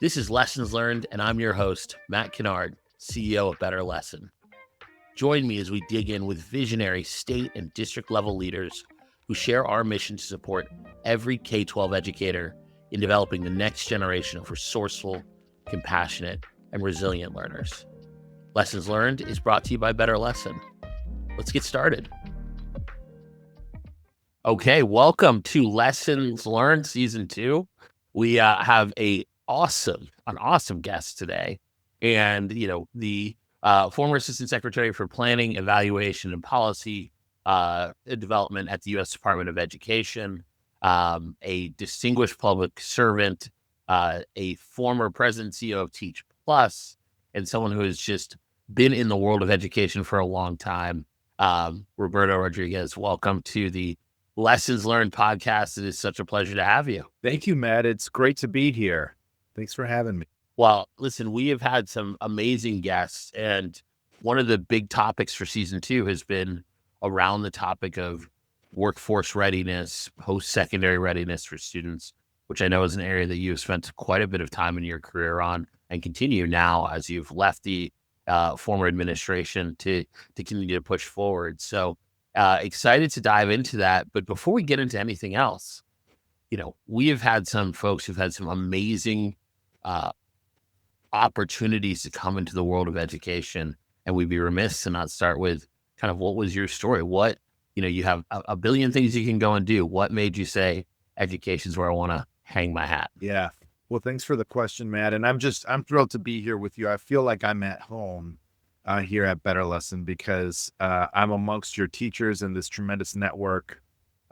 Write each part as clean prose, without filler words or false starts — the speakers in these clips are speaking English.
This is Lessons Learned, and I'm your host, Matt Kennard, CEO of Better Lesson. Join me as we dig in with visionary state and district level leaders who share our mission to support every K-12 educator in developing the next generation of resourceful, compassionate, and resilient learners. Lessons Learned is brought to you by Better Lesson. Let's get started. Okay, welcome to Lessons Learned Season 2. We have an awesome guest today. And, the former Assistant Secretary for Planning, Evaluation, and Policy Development at the U.S. Department of Education, a distinguished public servant, a former president CEO of Teach Plus, and someone who has just been in the world of education for a long time. Roberto Rodriguez, welcome to the Lessons Learned podcast. It is such a pleasure to have you. Thank you, Matt. It's great to be here. Thanks for having me. Well, listen, we have had some amazing guests, and one of the big topics for season 2 has been around the topic of workforce readiness, post-secondary readiness for students, which I know is an area that you've spent quite a bit of time in your career on and continue now as you've left the former administration to continue to push forward. So excited to dive into that. But before we get into anything else, we have had some folks who've had some amazing opportunities to come into the world of education. And we'd be remiss to not start with kind of what was your story? What, you have a billion things you can go and do. What made you say education's where I want to hang my hat? Yeah. Well, thanks for the question, Matt. And I'm thrilled to be here with you. I feel like I'm at home here at Better Lesson because I'm amongst your teachers in this tremendous network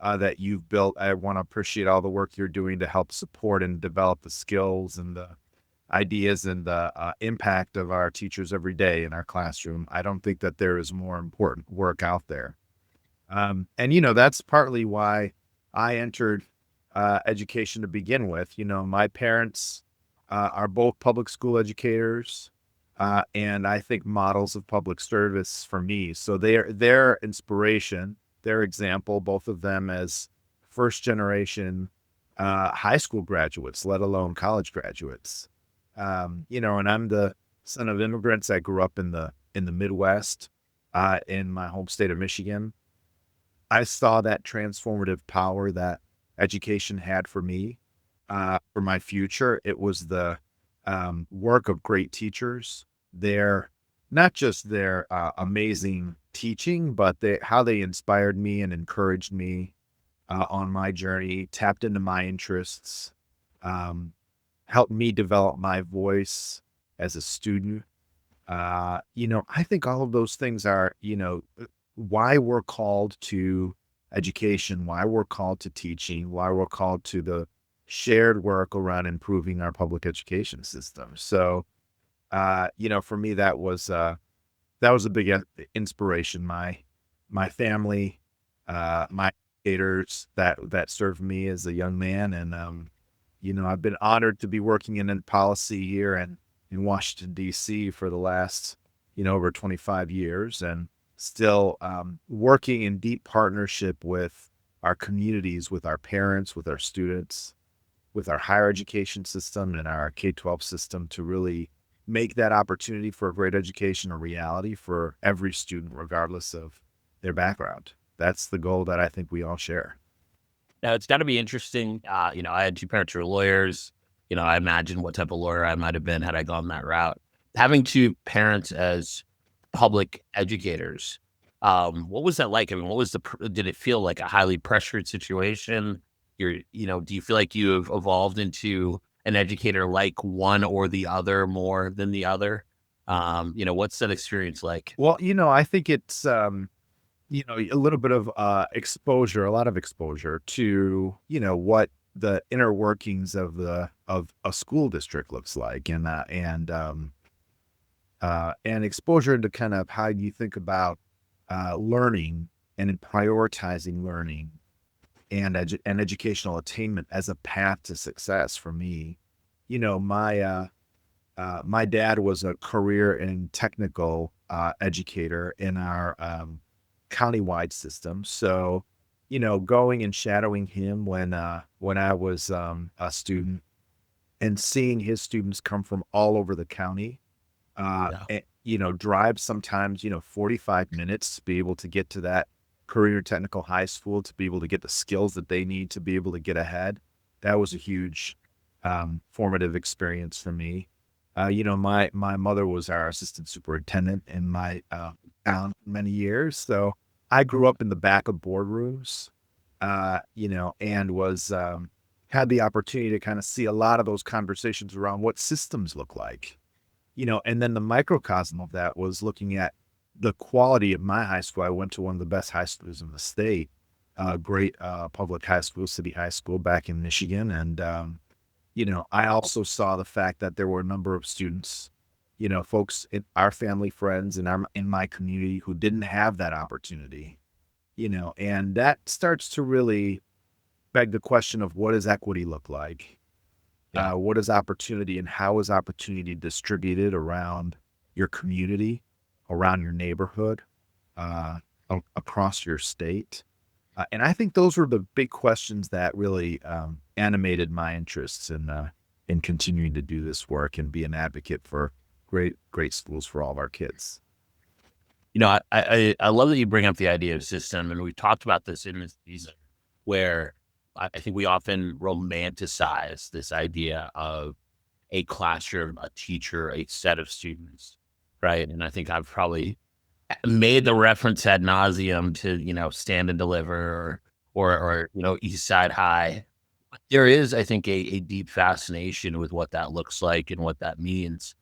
that you've built. I want to appreciate all the work you're doing to help support and develop the skills and the ideas and the impact of our teachers every day in our classroom. I don't think that there is more important work out there. And that's partly why I entered education to begin with. My parents are both public school educators. And I think models of public service for me. So their inspiration, their example, both of them as first generation high school graduates, let alone college graduates. And I'm the son of immigrants. I grew up in the Midwest, in my home state of Michigan. I saw that transformative power that education had for me, for my future. It was the work of great teachers. Not just their amazing teaching, but how they inspired me and encouraged me on my journey, tapped into my interests, helped me develop my voice as a student. I think all of those things are, why we're called to education, why we're called to teaching, why we're called to the shared work around improving our public education system. So, for me, that was a big inspiration. My family, my educators that served me as a young man. And, I've been honored to be working in policy here in Washington, D.C. for the last, over 25 years and still working in deep partnership with our communities, with our parents, with our students, with our higher education system and our K-12 system to really make that opportunity for a great education a reality for every student, regardless of their background. That's the goal that I think we all share. Now, it's got to be interesting. I had two parents who were lawyers. I imagine what type of lawyer I might have been had I gone that route. Having two parents as public educators, what was that like? I mean, did it feel like a highly pressured situation? Do you feel like you have evolved into an educator like one or the other more than the other? What's that experience like? Well, I think it's, a little bit of exposure, a lot of exposure to, what the inner workings of a school district looks like and exposure into kind of how you think about learning and in prioritizing learning and educational attainment as a path to success for me. My dad was a career and technical educator in our countywide system. So, going and shadowing him when I was a student and seeing his students come from all over the county, Yeah. drive sometimes, 45 minutes to be able to get to that career technical high school to be able to get the skills that they need to be able to get ahead. That was a huge formative experience for me. My mother was our assistant superintendent in my town many years, so I grew up in the back of boardrooms, and was had the opportunity to kind of see a lot of those conversations around what systems look like. And then the microcosm of that was looking at the quality of my high school. I went to one of the best high schools in the state, great public high school, city high school back in Michigan. And, I also saw the fact that there were a number of students, folks in our family, friends, and in my community who didn't have that opportunity, and that starts to really beg the question of what does equity look like? Yeah. What is opportunity and how is opportunity distributed around your community, around your neighborhood, uh, across your state? And I think those were the big questions that really animated my interests in continuing to do this work and be an advocate for great schools for all of our kids. I love that you bring up the idea of system, and we talked about this in this season, where I think we often romanticize this idea of a classroom, a teacher, a set of students, right? And I think I've probably made the reference ad nauseum to Stand and Deliver or East Side High. There is, I think, a deep fascination with what that looks like and what that means.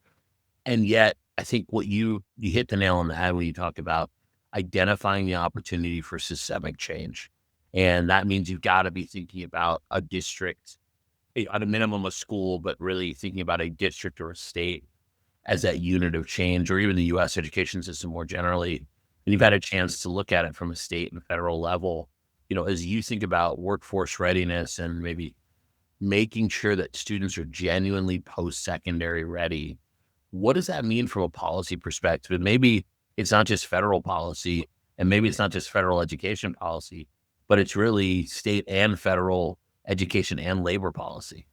And yet, I think what you hit the nail on the head when you talk about identifying the opportunity for systemic change. And that means you've got to be thinking about a district, at a minimum, a school, but really thinking about a district or a state as that unit of change, or even the US education system more generally. And you've had a chance to look at it from a state and federal level, as you think about workforce readiness and maybe making sure that students are genuinely post-secondary ready. What does that mean from a policy perspective? And maybe it's not just federal policy, and maybe it's not just federal education policy, but it's really state and federal education and labor policy.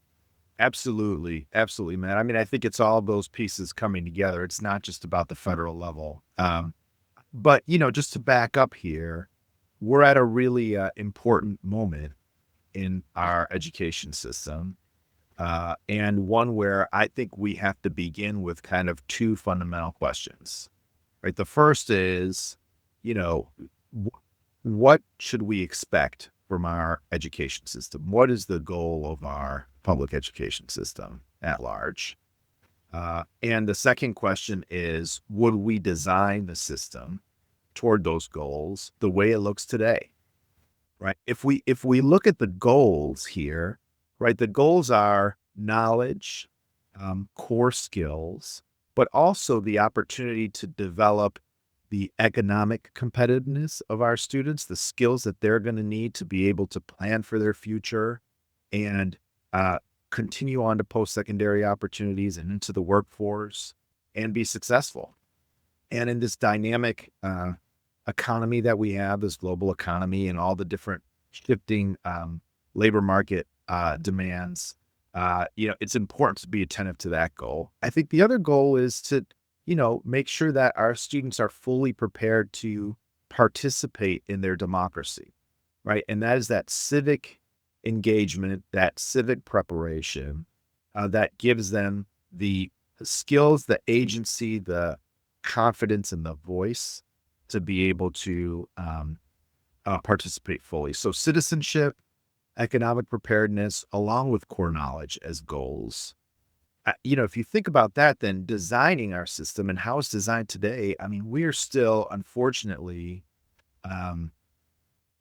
Absolutely. Absolutely, man. I mean, I think it's all of those pieces coming together. It's not just about the federal level. But, just to back up here, we're at a really important moment in our education system, and one where I think we have to begin with kind of two fundamental questions, right? The first is, you know, what should we expect from our education system? What is the goal of our public education system at large? And the second question is, would we design the system toward those goals the way it looks today? Right. If we look at the goals here, right, the goals are knowledge, core skills, but also the opportunity to develop the economic competitiveness of our students, the skills that they're going to need to be able to plan for their future and uh, continue on to post-secondary opportunities and into the workforce and be successful. And in this dynamic economy that we have, this global economy, and all the different shifting labor market demands, it's important to be attentive to that goal. I think the other goal is to, make sure that our students are fully prepared to participate in their democracy, right? And that is that civic engagement, that civic preparation that gives them the skills, the agency, the confidence, and the voice to be able to participate fully. So citizenship, economic preparedness, along with core knowledge as goals. If you think about that, then designing our system and how it's designed today, I mean, we are still, unfortunately, um,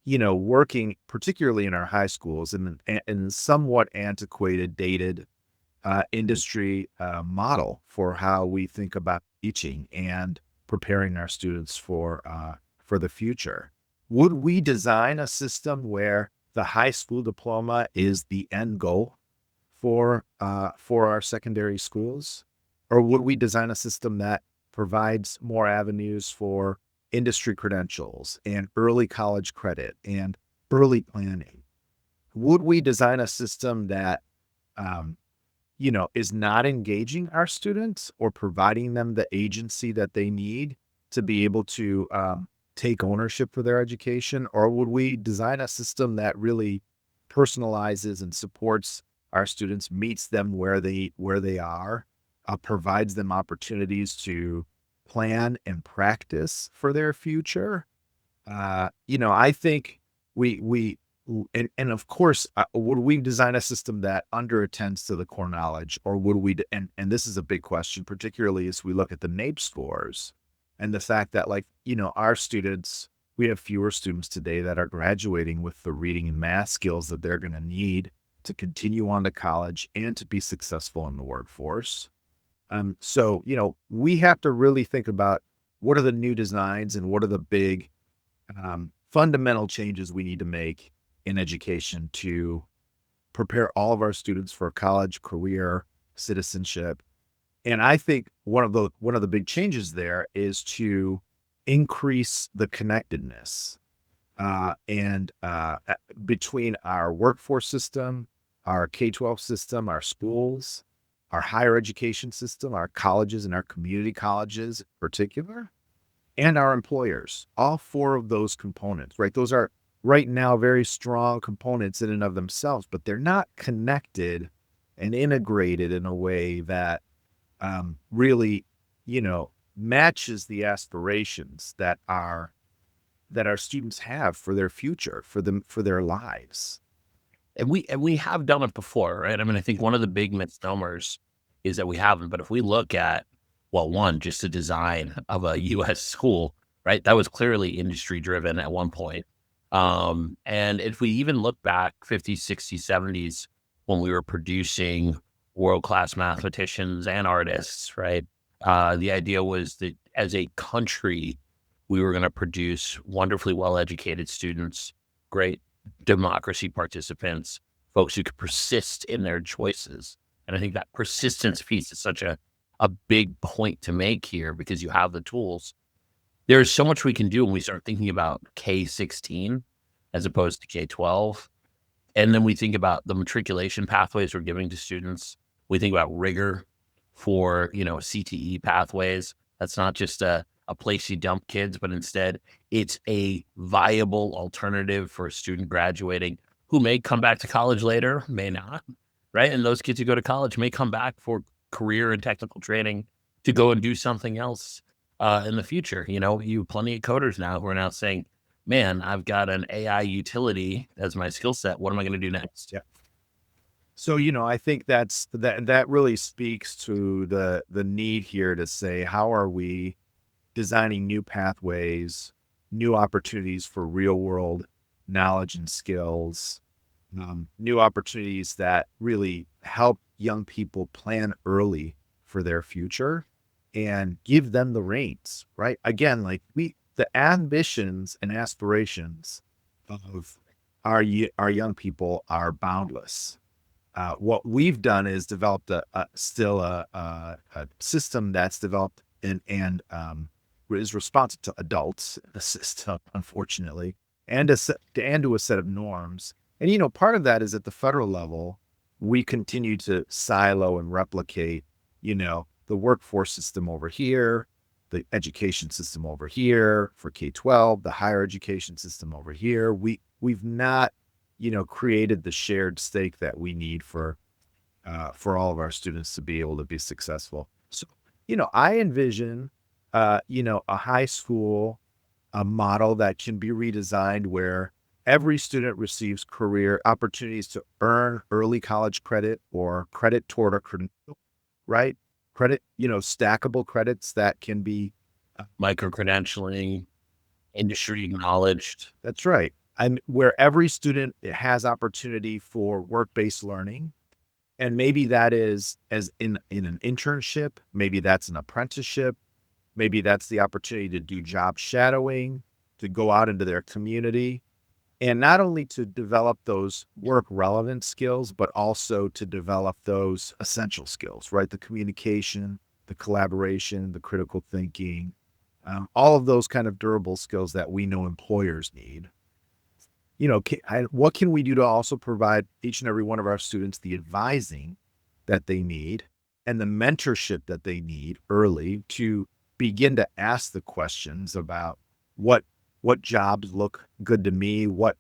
working particularly in our high schools in somewhat antiquated, dated industry model for how we think about teaching and preparing our students for the future. Would we design a system where the high school diploma is the end goal for our secondary schools, or would we design a system that provides more avenues for industry credentials and early college credit and early planning? Would we design a system that um, is not engaging our students or providing them the agency that they need to be able to take ownership for their education? Or would we design a system that really personalizes and supports our students, meets them where they are, provides them opportunities to plan and practice for their future? I think we and of course, would we design a system that underattends to the core knowledge, or would we? And this is a big question, particularly as we look at the NAEP scores and the fact that, like, our students, we have fewer students today that are graduating with the reading and math skills that they're going to need to continue on to college and to be successful in the workforce. So we have to really think about what are the new designs and what are the big fundamental changes we need to make in education to prepare all of our students for college, career, citizenship. And I think one of the big changes there is to increase the connectedness and between our workforce system, our K-12 system, our schools, our higher education system, our colleges and our community colleges in particular, and our employers. All four of those components, right? Those are right now very strong components in and of themselves, but they're not connected and integrated in a way that really, matches the aspirations that our students have for their future, for their lives. And we have done it before, right? I mean, I think one of the big misnomers is that we haven't. But if we look at, well, one, just the design of a U.S. school, right? That was clearly industry driven at one point. And if we even look back 50s, 60s, 70s, when we were producing world class mathematicians and artists, right? The idea was that as a country, we were going to produce wonderfully well educated students, great democracy participants, folks who could persist in their choices. And I think that persistence piece is such a big point to make here because you have the tools. There's so much we can do when we start thinking about K-16 as opposed to K-12. And then we think about the matriculation pathways we're giving to students. We think about rigor for, CTE pathways. That's not just a place you dump kids, but instead it's a viable alternative for a student graduating who may come back to college later, may not, right? And those kids who go to college may come back for career and technical training to go and do something else in the future. You have plenty of coders now who are now saying, man, I've got an AI utility as my skill set. What am I going to do next? Yeah. So, I think that really speaks to the need here to say, how are we designing new pathways, new opportunities for real world knowledge and skills, new opportunities that really help young people plan early for their future and give them the reins, right? Again, like the ambitions and aspirations of our young people are boundless. What we've done is developed still a system that's developed and is responsive to adults in the system, unfortunately, and to a set of norms. And part of that is at the federal level, we continue to silo and replicate, the workforce system over here, the education system over here for K-12, the higher education system over here. We've not created the shared stake that we need for all of our students to be able to be successful. So, I envision, a high school, a model that can be redesigned where every student receives career opportunities to earn early college credit or credit toward a credential, right? Credit, stackable credits that can be. Micro credentialing, industry acknowledged. That's right. And where every student has opportunity for work-based learning. And maybe that is as in an internship, maybe that's an apprenticeship, maybe that's the opportunity to do job shadowing, to go out into their community, and not only to develop those work relevant skills, but also to develop those essential skills, right? The communication, the collaboration, the critical thinking, all of those kind of durable skills that we know employers need. What can we do to also provide each and every one of our students the advising that they need and the mentorship that they need early to begin to ask the questions about what what jobs look good to me, what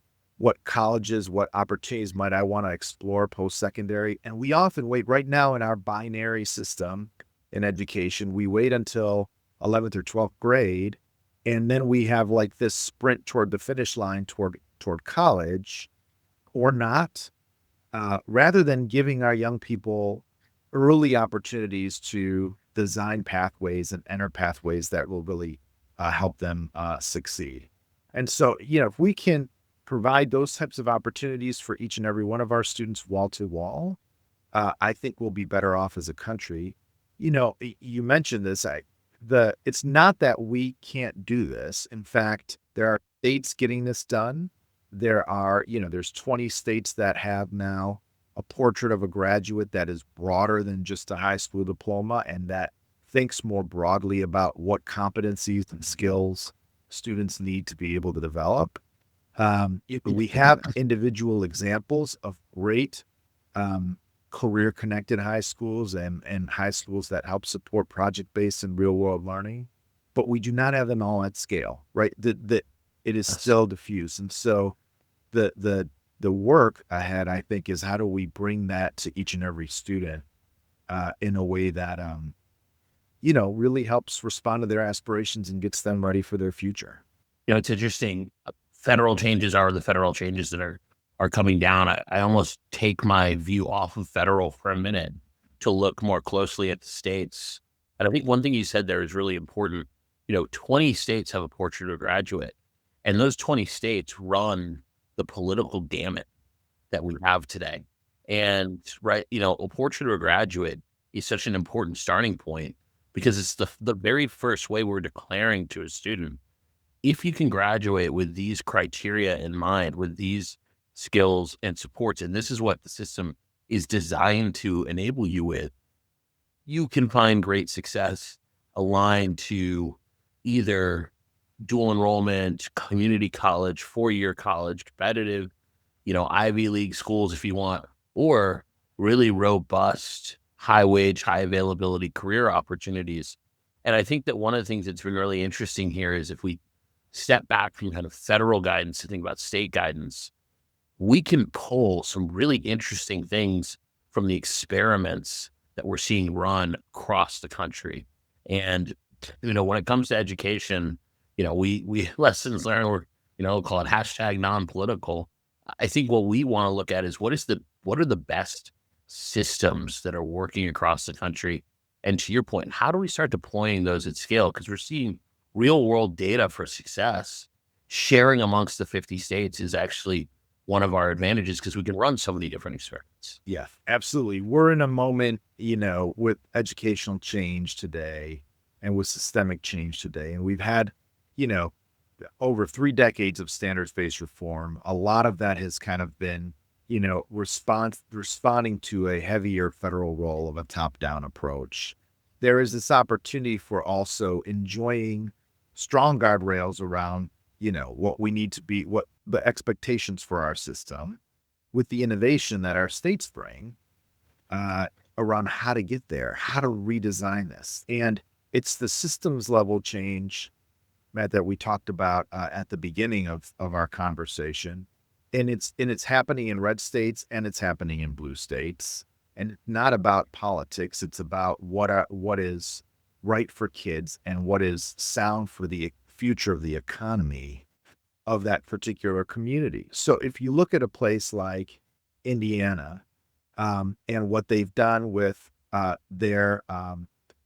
colleges, what opportunities might I want to explore post-secondary. And we often wait right now in our binary system in education, we wait until 11th or 12th grade, and then we have like this sprint toward the finish line toward college or not, rather than giving our young people early opportunities to design pathways and enter pathways that will really help them succeed. And so, if we can provide those types of opportunities for each and every one of our students wall to wall, I think we'll be better off as a country. You mentioned this. It's not that we can't do this. In fact, there are states getting this done. There's 20 states that have now a portrait of a graduate that is broader than just a high school diploma and that thinks more broadly about what competencies and skills students need to be able to develop. We have individual examples of great career connected high schools and high schools that help support project based and real world learning, but we do not have them all at scale, right? It is still diffuse. And so the work ahead, I think, is how do we bring that to each and every student in a way that really helps respond to their aspirations and gets them ready for their future. It's interesting. Federal changes are the federal changes that are coming down. I almost take my view off of federal for a minute to look more closely at the states. And I think one thing you said there is really important. 20 states have a portrait of a graduate, and those 20 states run the political gamut that we have today. And right, a portrait of a graduate is such an important starting point because it's the very first way we're declaring to a student, if you can graduate with these criteria in mind, with these skills and supports, and this is what the system is designed to enable you with, you can find great success aligned to either dual enrollment, community college, 4-year college, competitive, Ivy League schools if you want, or really robust, high wage, high availability career opportunities. And I think that one of the things that's been really interesting here is if we step back from kind of federal guidance to think about state guidance, we can pull some really interesting things from the experiments that we're seeing run across the country. And, when it comes to education, we lessons learned, or, call it hashtag non-political. I think what we want to look at is what are the best systems that are working across the country? And to your point, how do we start deploying those at scale? Because we're seeing real world data for success. Sharing amongst the 50 states is actually one of our advantages because we can run so many different experiments. Yeah, absolutely. We're in a moment, with educational change today and with systemic change today. And we've had, over 3 decades of standards-based reform. A lot of that has kind of been, responding to a heavier federal role of a top-down approach. There is this opportunity for also enjoying strong guardrails around, what we need to be, what the expectations for our system with the innovation that our states bring around how to get there, how to redesign this. And it's the systems level change, Matt, that we talked about at the beginning of our conversation. And it's happening in red states and it's happening in blue states. And it's not about politics. It's about what is right for kids and what is sound for the future of the economy of that particular community. So if you look at a place like Indiana and what they've done with their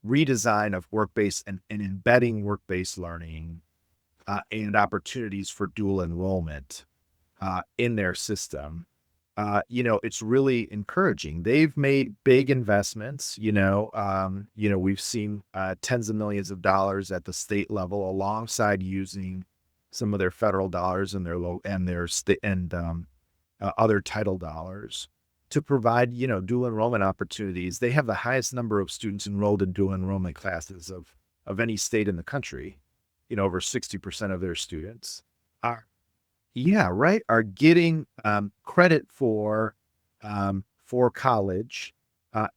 redesign of work-based and embedding work-based learning and opportunities for dual enrollment in their system, it's really encouraging. They've made big investments. We've seen tens of millions of dollars at the state level, alongside using some of their federal dollars and their state and other title dollars to provide, dual enrollment opportunities. They have the highest number of students enrolled in dual enrollment classes of any state in the country. Over 60% of their students are, yeah, right, are getting credit for college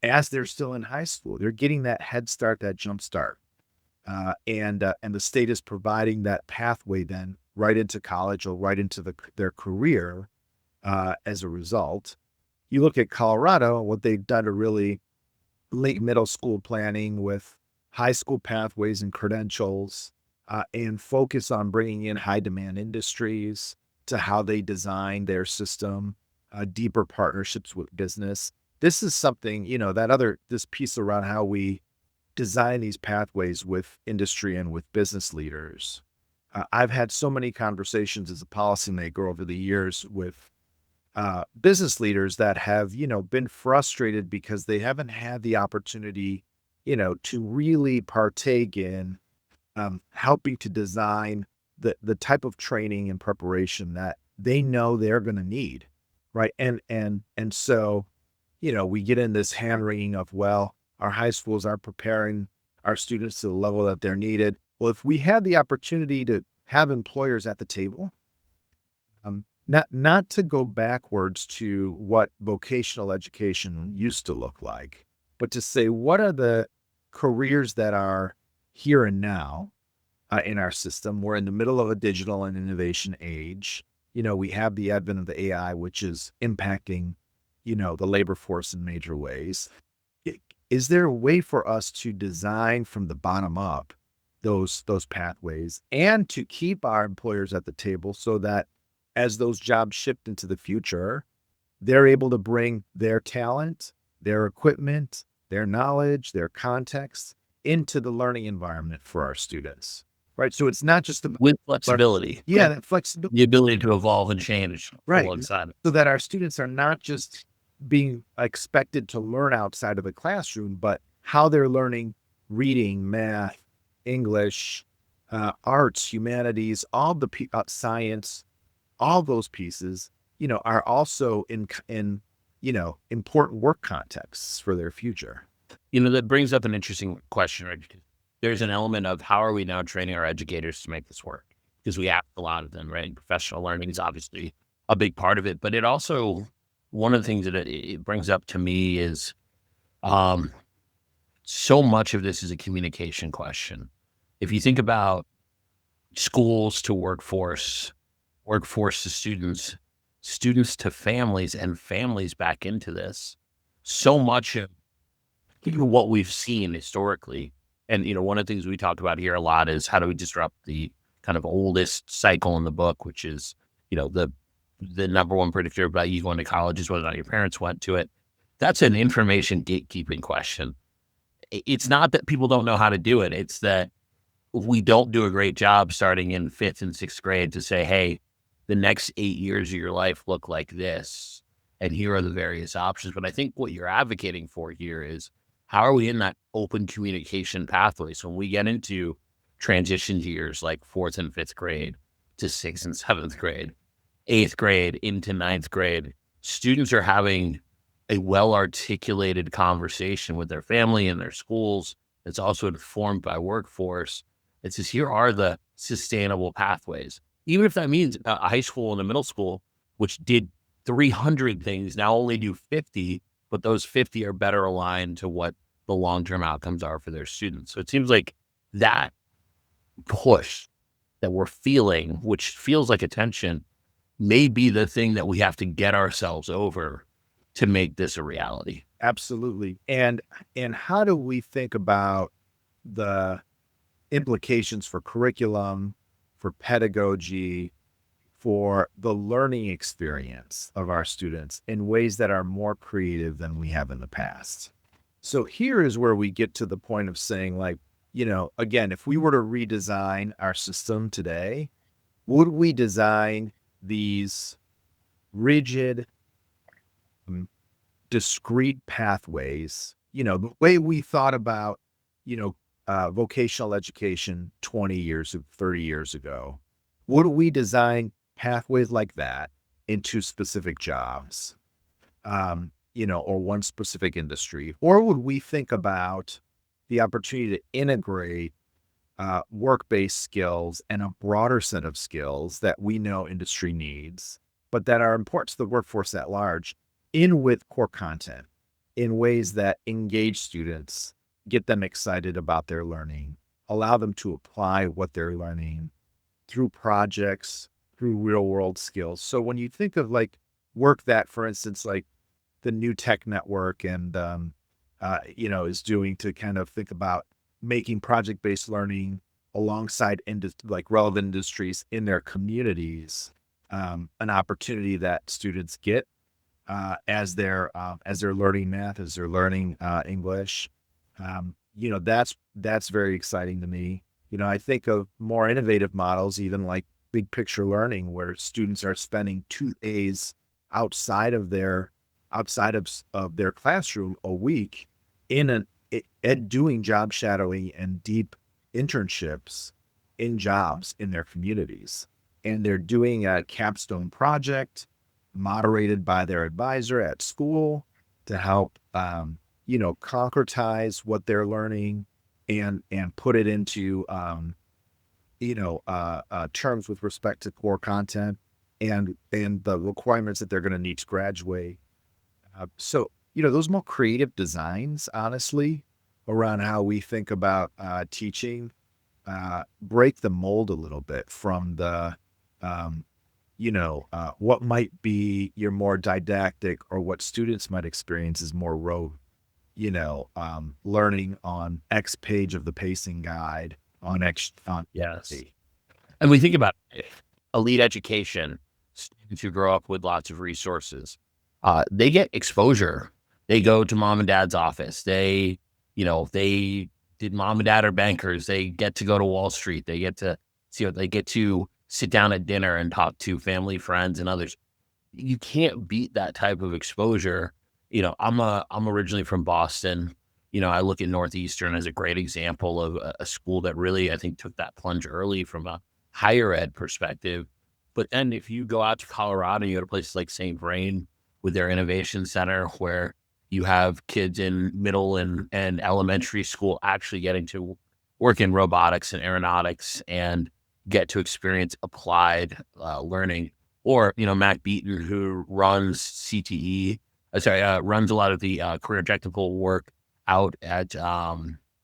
as they're still in high school. They're getting that head start, that jump start. And the state is providing that pathway then right into college or right into their career as a result. You look at Colorado, what they've done to really late middle school planning with high school pathways and credentials, and focus on bringing in high demand industries to how they design their system, deeper partnerships with business. This is something, this piece around how we design these pathways with industry and with business leaders. I've had so many conversations as a policymaker over the years with business leaders that have, been frustrated because they haven't had the opportunity, to really partake in helping to design the type of training and preparation that they know they're going to need, right? And so, we get in this hand wringing of, well, our high schools aren't preparing our students to the level that they're needed. Well, if we had the opportunity to have employers at the table, not to go backwards to what vocational education used to look like, but to say, what are the careers that are here and now in our system? We're in the middle of a digital and innovation age. We have the advent of the AI, which is impacting, the labor force in major ways. Is there a way for us to design from the bottom up those pathways and to keep our employers at the table so that as those jobs shift into the future, they're able to bring their talent, their equipment, their knowledge, their context into the learning environment for our students, right? So it's not just about with flexibility, that flexibility, the ability to evolve and change right? alongside it. So that our students are not just being expected to learn outside of the classroom, but how they're learning reading, math, English, arts, humanities, all the science, all those pieces, are also in important work contexts for their future. That brings up an interesting question, right? Because there's an element of how are we now training our educators to make this work? Because we ask a lot of them, right? Professional learning is obviously a big part of it, but it also, one of the things that it brings up to me is um, so much of this is a communication question. If you think about schools to workforce, workforce to students, students to families, and families back into this, so much of what we've seen historically, and one of the things we talk about here a lot is how do we disrupt the kind of oldest cycle in the book, which is the number one predictor about you going to college is whether or not your parents went to it. That's an information gatekeeping question. It's not that people don't know how to do it. It's that we don't do a great job starting in fifth and sixth grade to say, hey, the next 8 years of your life look like this. And here are the various options. But I think what you're advocating for here is how are we in that open communication pathway? So when we get into transition years like fourth and fifth grade to sixth and seventh grade, eighth grade into ninth grade, students are having a well-articulated conversation with their family and their schools. It's also informed by workforce. It says, here are the sustainable pathways. Even if that means a high school and a middle school, which did 300 things, now only do 50, but those 50 are better aligned to what the long-term outcomes are for their students. So it seems like that push that we're feeling, which feels like a tension, may be the thing that we have to get ourselves over to make this a reality. Absolutely. And how do we think about the implications for curriculum, for pedagogy, for the learning experience of our students in ways that are more creative than we have in the past? So here is where we get to the point of saying, like, again, if we were to redesign our system today, would we design these rigid, discrete pathways, the way we thought about, vocational education 20 years, 30 years ago? Would we design pathways like that into specific jobs, or one specific industry? Or would we think about the opportunity to integrate work-based skills and a broader set of skills that we know industry needs, but that are important to the workforce at large in with core content? in ways that engage students, get them excited about their learning, allow them to apply what they're learning through projects, through real world skills. So when you think of like work that, for instance, like the new tech network and, is doing to kind of think about making project based learning alongside like relevant industries in their communities, an opportunity that students get as they're learning math, as they're learning English. That's very exciting to me. I think of more innovative models, even like big picture learning, where students are spending 2 days outside of their of their classroom a week in doing job shadowing and deep internships in jobs in their communities, and they're doing a capstone project moderated by their advisor at school to help, concretize what they're learning and put it into, terms with respect to core content and the requirements that they're going to need to graduate. Those more creative designs, honestly, around how we think about teaching, break the mold a little bit from the what might be your more didactic or what students might experience as more rote, learning on X page of the pacing guide on X on Yes. Z. And we think about elite education, students who grow up with lots of resources. They get exposure. They go to mom and dad's office. They did mom and dad are bankers. They get to go to Wall Street. They get to they get to sit down at dinner and talk to family, friends, and others. You can't beat that type of exposure. I'm originally from Boston. I look at Northeastern as a great example of a school that really, I think, took that plunge early from a higher ed perspective. But then if you go out to Colorado, you go to places like St. Vrain with their innovation center, where you have kids in middle and elementary school actually getting to work in robotics and aeronautics and get to experience applied learning. Or, Mac Beaton, who runs CTE, runs a lot of the career technical work out at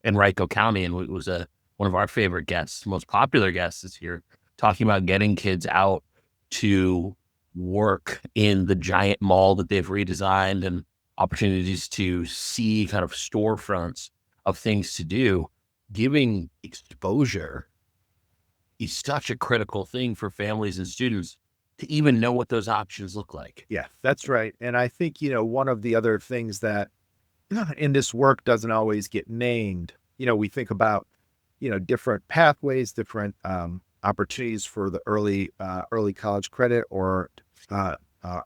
Henrico County, and was one of our favorite guests, most popular guests this year, talking about getting kids out to work in the giant mall that they've redesigned and opportunities to see kind of storefronts of things to do. Giving exposure is such a critical thing for families and students to even know what those options look like. Yeah, that's right. And I think, one of the other things that in this work doesn't always get named, we think about, different pathways, different opportunities for the early college credit or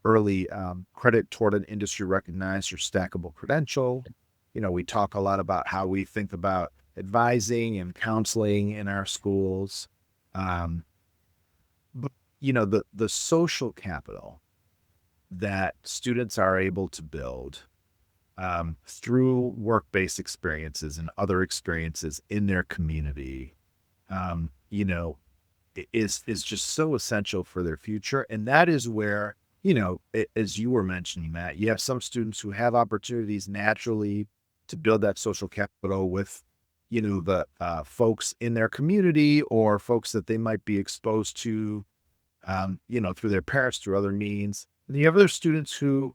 early credit toward an industry recognized or stackable credential. We talk a lot about how we think about advising and counseling in our schools. Um, but the social capital that students are able to build through work-based experiences and other experiences in their community, um, you know, is just so essential for their future. And that is where, as you were mentioning, Matt, you have some students who have opportunities naturally to build that social capital with, the folks in their community or folks that they might be exposed to, through their parents, through other means. And you have other students who,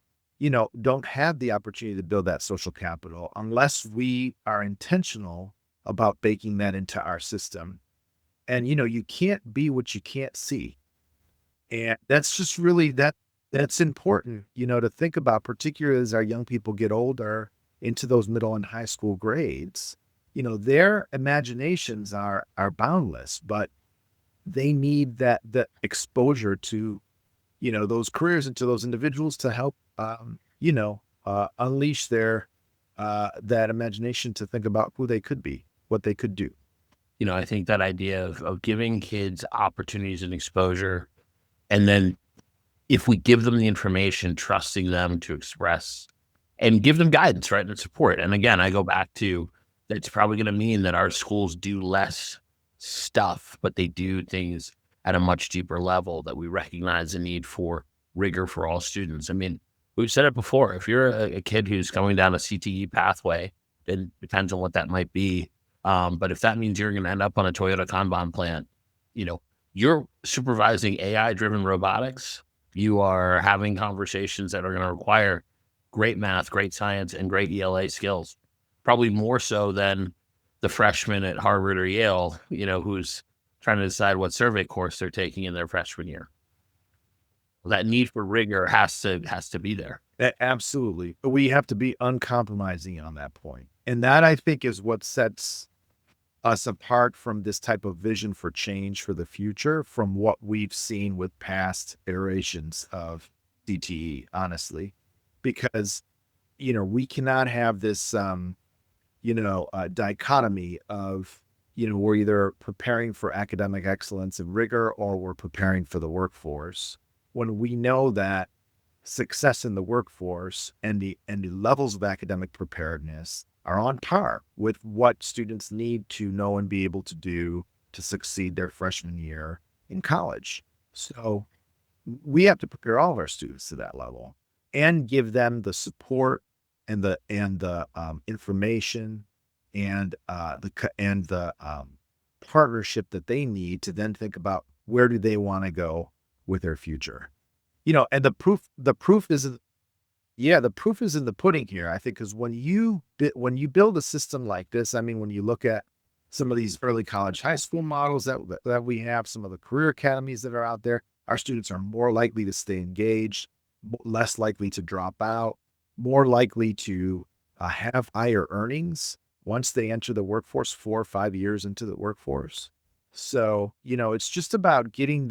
don't have the opportunity to build that social capital unless we are intentional about baking that into our system. And, you can't be what you can't see. And that's just really that's important, to think about, particularly as our young people get older into those middle and high school grades. Their imaginations are boundless, but they need that exposure to, those careers and to those individuals to help, unleash their that imagination to think about who they could be, what they could do. I think that idea of giving kids opportunities and exposure, and then if we give them the information, trusting them to express and give them guidance, right, and support. And again, I go back to that's probably going to mean that our schools do less stuff, but they do things at a much deeper level, that we recognize the need for rigor for all students. I mean, we've said it before. If you're a kid who's going down a CTE pathway, it depends on what that might be. But if that means you're going to end up on a Toyota Kanban plant, you know, you're supervising AI driven robotics. You are having conversations that are going to require great math, great science, and great ELA skills, probably more so than the freshman at Harvard or Yale, who's trying to decide what survey course they're taking in their freshman year. That need for rigor has to be there. Absolutely. We have to be uncompromising on that point. And that I think is what sets us apart from this type of vision for change for the future from what we've seen with past iterations of CTE, honestly, because, we cannot have this, dichotomy of, we're either preparing for academic excellence and rigor or we're preparing for the workforce when we know that success in the workforce and the levels of academic preparedness are on par with what students need to know and be able to do to succeed their freshman year in college. So we have to prepare all of our students to that level and give them the support and the information and the partnership that they need to then think about where do they want to go with their future. And the proof is the proof is in the pudding here, I think, because when you build a system like this, I mean, when you look at some of these early college, high school models that we have, some of the career academies that are out there, our students are more likely to stay engaged, less likely to drop out, more likely to have higher earnings once they enter the workforce 4 or 5 years into the workforce. So, it's just about getting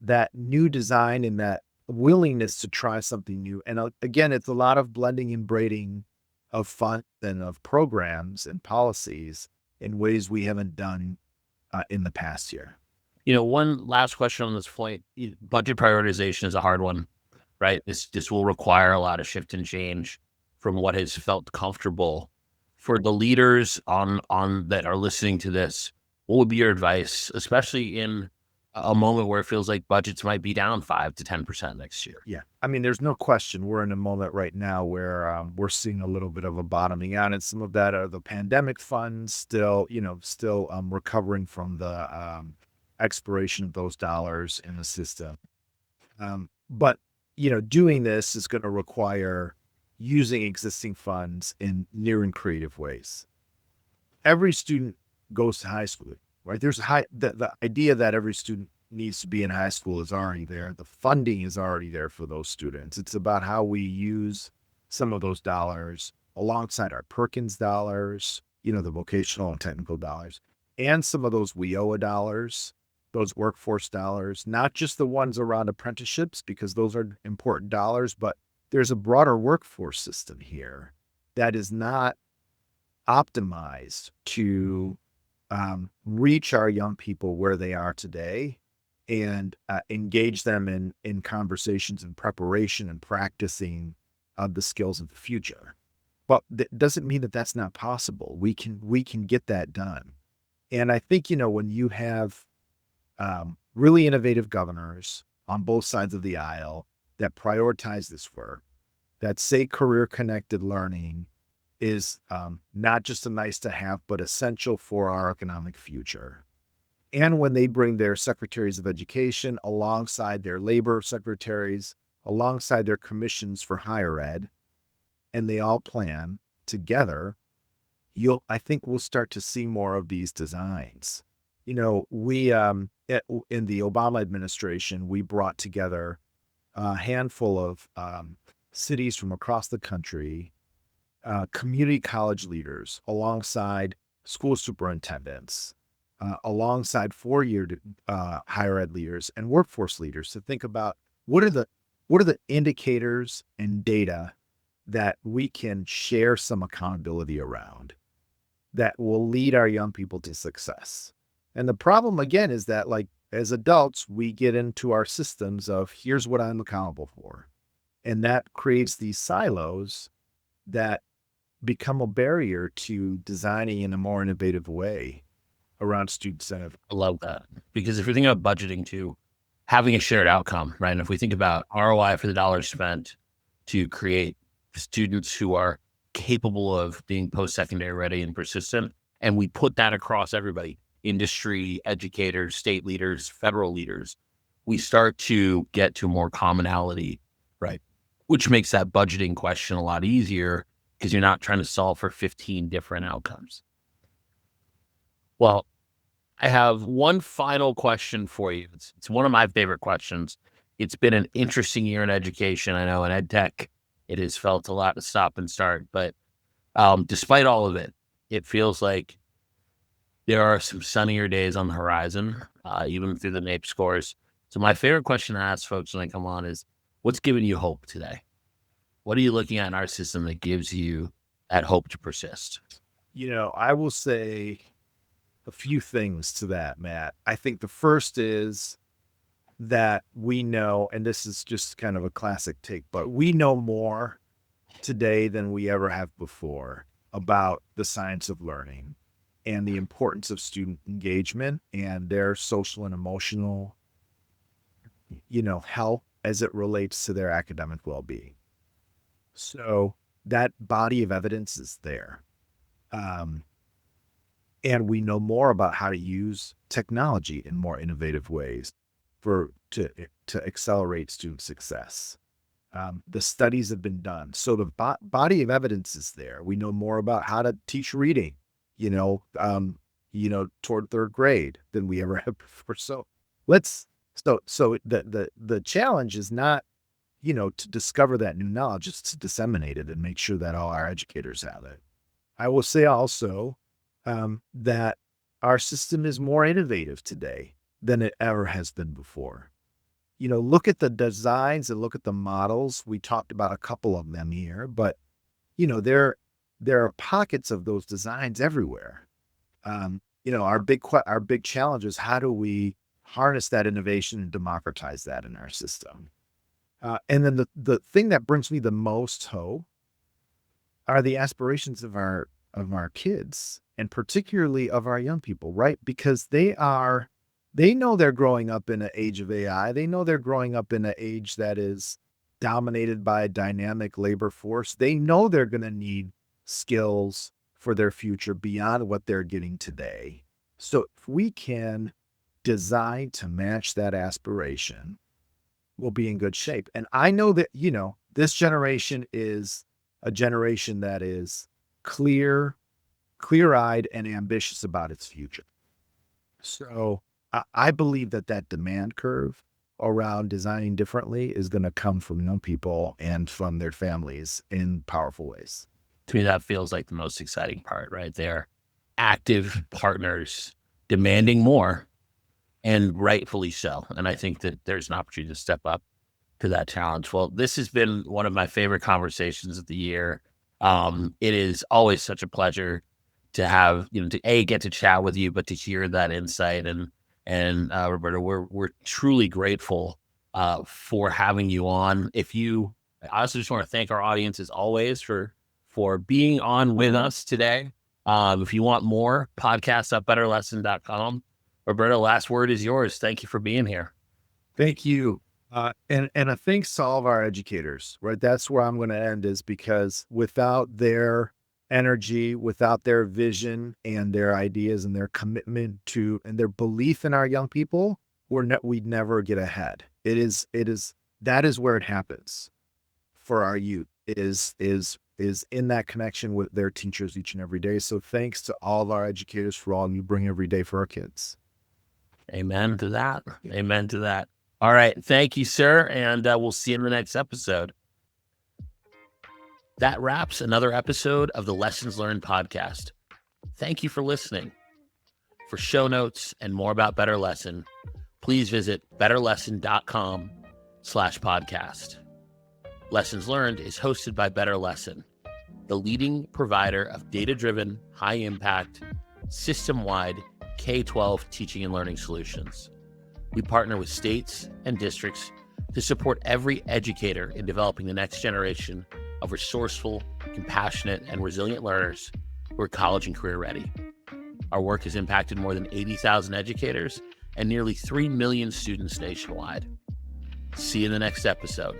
that new design and that willingness to try something new. And again, it's a lot of blending and braiding of fun and of programs and policies in ways we haven't done in the past year. One last question on this point. Budget prioritization is a hard one, right? This will require a lot of shift and change from what has felt comfortable. For the leaders on that are listening to this, what would be your advice, especially in a moment where it feels like budgets might be down 5 to 10% next year? Yeah. I mean, there's no question we're in a moment right now where we're seeing a little bit of a bottoming out, and some of that are the pandemic funds still recovering from the expiration of those dollars in the system. But, doing this is going to require using existing funds in new and creative ways. Every student goes to high school, right? The idea that every student needs to be in high school is already there. The funding is already there for those students. It's about how we use some of those dollars alongside our Perkins dollars, the vocational and technical dollars, and some of those WIOA dollars, those workforce dollars, not just the ones around apprenticeships, because those are important dollars, but there's a broader workforce system here that is not optimized to reach our young people where they are today and engage them in conversations and preparation and practicing the skills of the future. But that doesn't mean that that's not possible. We can get that done. And I think, when you have really innovative governors on both sides of the aisle that prioritize this work, that say career-connected learning is not just a nice to have, but essential for our economic future. And when they bring their secretaries of education alongside their labor secretaries, alongside their commissions for higher ed, and they all plan together, I think we'll start to see more of these designs. We in the Obama administration, we brought together a handful of cities from across the country, community college leaders, alongside school superintendents, alongside 4-year higher ed leaders and workforce leaders to think about what are the indicators and data that we can share some accountability around that will lead our young people to success. And the problem again is that, like, as adults, we get into our systems of here's what I'm accountable for. And that creates these silos that become a barrier to designing in a more innovative way around student centered. I love that, because if you're thinking about budgeting too, having a shared outcome, right? And if we think about ROI for the dollars spent, to create students who are capable of being post-secondary ready and persistent. And we put that across everybody, industry, educators, state leaders, federal leaders. We start to get to more commonality, right? Which makes that budgeting question a lot easier because you're not trying to solve for 15 different outcomes. Well, I have one final question for you. It's one of my favorite questions. It's been an interesting year in education. I know in ed tech, it has felt a lot to stop and start, but despite all of it, it feels like there are some sunnier days on the horizon, even through the NAEP scores. So my favorite question to ask folks when they come on is, what's giving you hope today? What are you looking at in our system that gives you that hope to persist? I will say a few things to that, Matt. I think the first is that we know, and this is just kind of a classic take, but we know more today than we ever have before about the science of learning and the importance of student engagement and their social and emotional, health as it relates to their academic well-being. So that body of evidence is there. And we know more about how to use technology in more innovative ways to accelerate student success. The studies have been done. So the body of evidence is there. We know more about how to teach reading, toward third grade than we ever have before. So the challenge is not, to discover that new knowledge, it's to disseminate it and make sure that all our educators have it. I will say also that our system is more innovative today than it ever has been before. Look at the designs and look at the models. We talked about a couple of them here, but there are pockets of those designs everywhere. Our big challenge is, how do we harness that innovation and democratize that in our system? And then the thing that brings me the most hope are the aspirations of our kids, and particularly of our young people, right? Because they know they're growing up in an age of AI. They know they're growing up in an age that is dominated by a dynamic labor force. They know they're going to need skills for their future beyond what they're getting today. So if we can design to match that aspiration, we'll be in good shape. And I know that, this generation is a generation that is clear-eyed and ambitious about its future. So I believe that demand curve around designing differently is going to come from young people and from their families in powerful ways. To me, that feels like the most exciting part, right? They're active partners demanding more, and rightfully so. And I think that there's an opportunity to step up to that challenge. Well, this has been one of my favorite conversations of the year. It is always such a pleasure to have, to get to chat with you, but to hear that insight. And Roberto, we're truly grateful for having you on. I also just want to thank our audience as always for being on with us today. If you want more, podcast.betterlesson.com. Roberto, last word is yours. Thank you for being here. Thank you. And a thanks to all of our educators, right? That's where I'm going to end, is because without their energy, without their vision and their ideas and their commitment to, and their belief in our young people, we'd never get ahead. That is where it happens for our youth, is in that connection with their teachers each and every day. So thanks to all of our educators for all you bring every day for our kids. Amen to that. Amen to that. All right. Thank you, sir. And we'll see you in the next episode. That wraps another episode of the Lessons Learned podcast. Thank you for listening. For show notes and more about Better Lesson, please visit betterlesson.com/podcast. Lessons Learned is hosted by Better Lesson, the leading provider of data-driven, high-impact, system-wide K-12 teaching and learning solutions. We partner with states and districts to support every educator in developing the next generation of resourceful, compassionate, and resilient learners who are college and career ready. Our work has impacted more than 80,000 educators and nearly 3 million students nationwide. See you in the next episode.